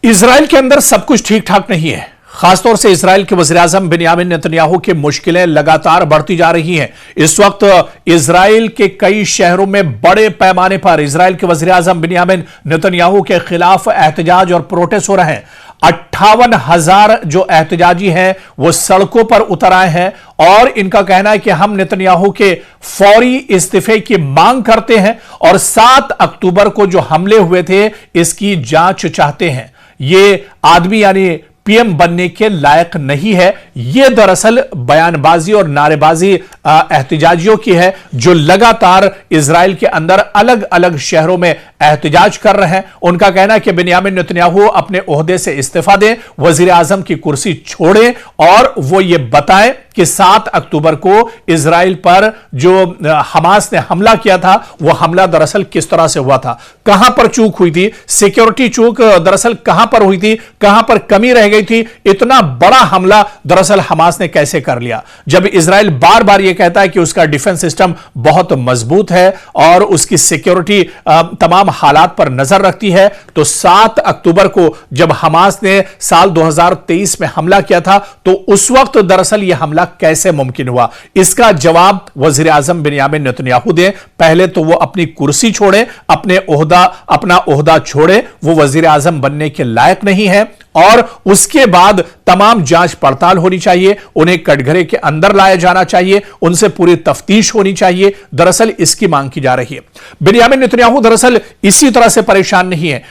Israel के अंदर सब कुछ ठीक ठाक नहीं है। खासतौर से इजराइल के वज़ीर-ए-आज़म बिन्यामिन नेतन्याहू की मुश्किलें लगातार बढ़ती जा रही हैं। इस वक्त इजराइल के कई शहरों में बड़े पैमाने पर इजराइल के वज़ीर-ए-आज़म बिन्यामिन नेतन्याहू के खिलाफ एहतजाज और प्रोटेस्ट हो रहे हैं। 58,000 जो एहतजाजी हैं वो सड़कों पर उतर आए हैं और इनका कहना है कि हम नेतन्याहू के फौरी इस्तीफे की मांग करते हैं और 7 अक्टूबर को जो हमले हुए थे इसकी जांच चाहते हैं। ये आदमी यानी पीएम बनने के लायक नहीं है। यह दरअसल बयानबाजी और नारेबाजी एहतजाजियों की है जो लगातार इजराइल के अंदर अलग अलग शहरों में एहतजाज कर रहे हैं। उनका कहना है कि बिन्यामिन नेतन्याहू अपने ओहदे से इस्तीफा दें, वजीर आजम की कुर्सी छोड़ें और वो ये बताएं कि 7 अक्टूबर को इजराइल पर जो हमास ने हमला किया था वो हमला दरअसल किस तरह से हुआ था, कहां पर चूक हुई थी, सिक्योरिटी चूक दरअसल कहां पर हुई थी, कहां पर कमी रह गई थी, इतना बड़ा हमला दरअसल हमास ने कैसे कर लिया। जब इजराइल बार बार यह कहता है कि उसका डिफेंस सिस्टम बहुत मजबूत है और उसकी सिक्योरिटी तमाम हालात पर नजर रखती है, तो 7 अक्टूबर को जब हमास ने साल 2023 में हमला किया था तो उस वक्त दरअसल यह हमला कैसे मुमकिन हुआ, इसका जवाब वजीर आजम बिन्यामिन नेतन्याहू दें। पहले तो वो अपनी कुर्सी छोड़े, अपना ओहदा छोड़े, वो वजीर आजम बनने के लायक नहीं है और उसके बाद तमाम जांच पड़ताल होनी चाहिए, उन्हें कटघरे के अंदर लाया जाना चाहिए, उनसे पूरी तफ्तीश होनी चाहिए। दरअसल इसकी मांग की जा रही है। बिन्यामिन नेतन्याहू दरअसल इसी तरह से परेशान नहीं है।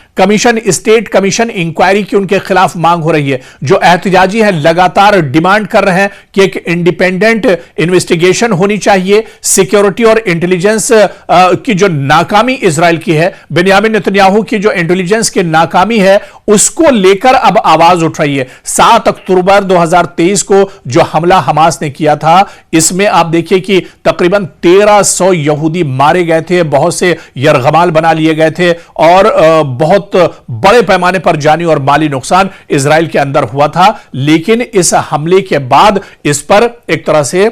स्टेट कमीशन इंक्वायरी की उनके खिलाफ मांग हो रही है। जो एहतजाजी है लगातार डिमांड कर रहे हैं कि एक इंडिपेंडेंट इन्वेस्टिगेशन होनी चाहिए। सिक्योरिटी और इंटेलिजेंस की जो नाकामी इजराइल की है, बिन्यामिन नेतन्याहू की जो इंटेलिजेंस की नाकामी है उसको लेकर अब आवाज उठ रही है। 7 अक्टूबर 2023 को जो हमला हमास ने किया था, इसमें आप देखिए कि तकरीबन 1300 यहूदी मारे गए थे, बहुत से यरगमाल बना लिए गए थे और बहुत बड़े पैमाने पर जानी और माली नुकसान इजराइल के अंदर हुआ था। लेकिन इस हमले के बाद इस पर एक तरह से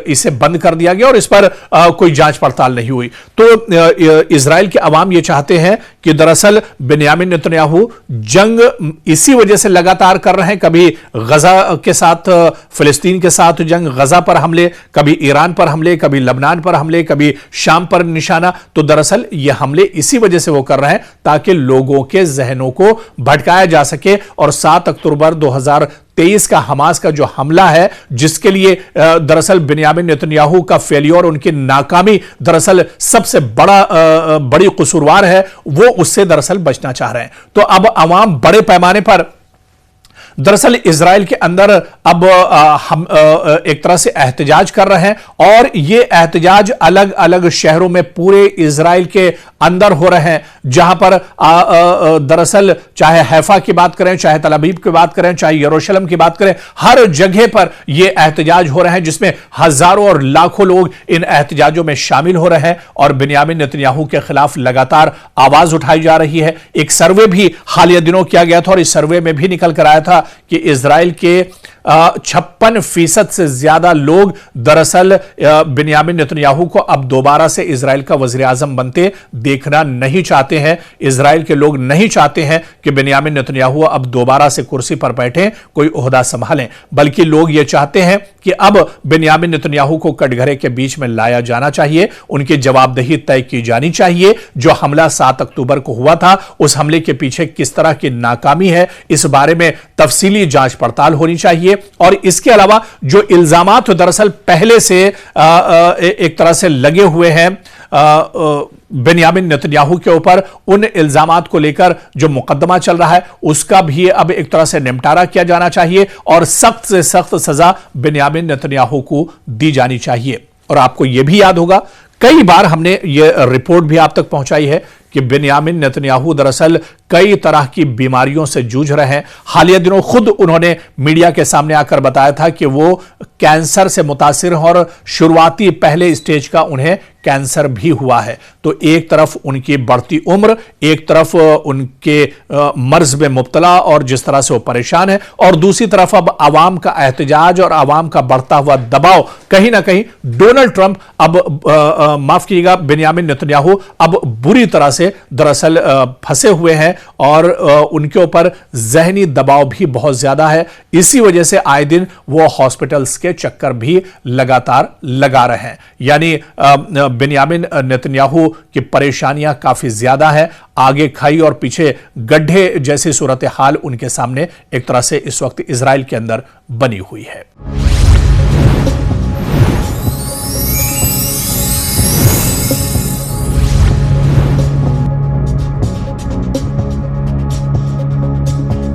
इसे बंद कर दिया गया और इस पर कोई जांच पड़ताल नहीं हुई। तो इजराइल के अवाम यह चाहते हैं कि दरअसल बिन्यामिन नेतन्याहू जंग इसी वजह से लगातार कर रहे हैं। कभी गजा के साथ, फिलिस्तीन के साथ जंग, गजा पर हमले, कभी ईरान पर हमले, कभी लबनान पर हमले, कभी शाम पर निशाना। तो दरअसल यह हमले इसी वजह से वो कर रहे हैं ताकि लोगों के जहनों को भटकाया जा सके और 7 अक्टूबर 2023 का हमास का जो हमला है, जिसके लिए दरअसल बिन्यामिन नेतन्याहू का फेलियर, उनकी नाकामी दरअसल सबसे बड़ी कसूरवार है, वो उससे दरअसल बचना चाह रहे हैं। तो अब अवाम बड़े पैमाने पर दरअसल इजराइल के अंदर अब हम एक तरह से एहतजाज कर रहे हैं और ये एहतजाज अलग अलग शहरों में पूरे इजराइल के अंदर हो रहे हैं, जहां पर दरअसल चाहे हैफा की बात करें, चाहे तल अवीव की बात करें, चाहे यरूशलेम की बात करें, हर जगह पर ये एहतजाज हो रहे हैं जिसमें हजारों और लाखों लोग इन एहतजाजों में शामिल हो रहे हैं और बिन्यामिन नेतन्याहू के खिलाफ लगातार आवाज उठाई जा रही है। एक सर्वे भी हालिया दिनों किया गया था और इस सर्वे में भी निकल कर आया था कि इजराइल के 56% से ज्यादा लोग दरअसल बिन्यामिन नेतन्याहू को अब दोबारा से इजराइल का वजीर आजम बनते देखना नहीं चाहते हैं। इजराइल के लोग नहीं चाहते हैं कि बिन्यामिन नेतन्याहू अब दोबारा से कुर्सी पर बैठे, कोई ओहदा संभालें, बल्कि लोग यह चाहते हैं कि अब बिन्यामिन नेतन्याहू को कटघरे के बीच में लाया जाना चाहिए, उनकी जवाबदेही तय की जानी चाहिए। जो हमला 7 अक्टूबर को हुआ था, उस हमले के पीछे किस तरह की नाकामी है, इस बारे में तफसीली जांच पड़ताल होनी चाहिए। और इसके अलावा जो इल्जामात दरअसल पहले से एक तरह से लगे हुए हैं बिन्यामिन नेतन्याहू के ऊपर, उन इल्जामात को लेकर जो मुकदमा चल रहा है उसका भी अब एक तरह से निपटारा किया जाना चाहिए और सख्त से सख्त सजा बिन्यामिन नेतन्याहू को दी जानी चाहिए। और आपको यह भी याद होगा, कई बार हमने यह रिपोर्ट भी आप तक पहुंचाई है कि बिन्यामिन नेतन्याहू दरअसल कई तरह की बीमारियों से जूझ रहे हैं। हालिया दिनों खुद उन्होंने मीडिया के सामने आकर बताया था कि वो कैंसर से मुतासिर हैं और शुरुआती पहले स्टेज का उन्हें कैंसर भी हुआ है। तो एक तरफ उनकी बढ़ती उम्र, एक तरफ उनके मर्ज में मुब्तला और जिस तरह से वो परेशान है, और दूसरी तरफ अब आवाम का एहतजाज और आवाम का बढ़ता हुआ दबाव। कहीं ना कहीं डोनाल्ड ट्रंप अब माफ कीजिएगा, बिन्यामिन नेतन्याहू अब बुरी तरह से दरअसल फंसे हुए हैं हैं और उनके ऊपर जहनी दबाव भी बहुत ज्यादा है। इसी वजह से आए दिन वो हॉस्पिटल्स के चक्कर भी लगातार लगा रहे हैं। यानी बिन्यामिन नेतन्याहू की परेशानियां काफी ज्यादा है। आगे खाई और पीछे गड्ढे जैसी सूरत हाल उनके सामने एक तरह से इस वक्त इजराइल के अंदर बनी हुई है।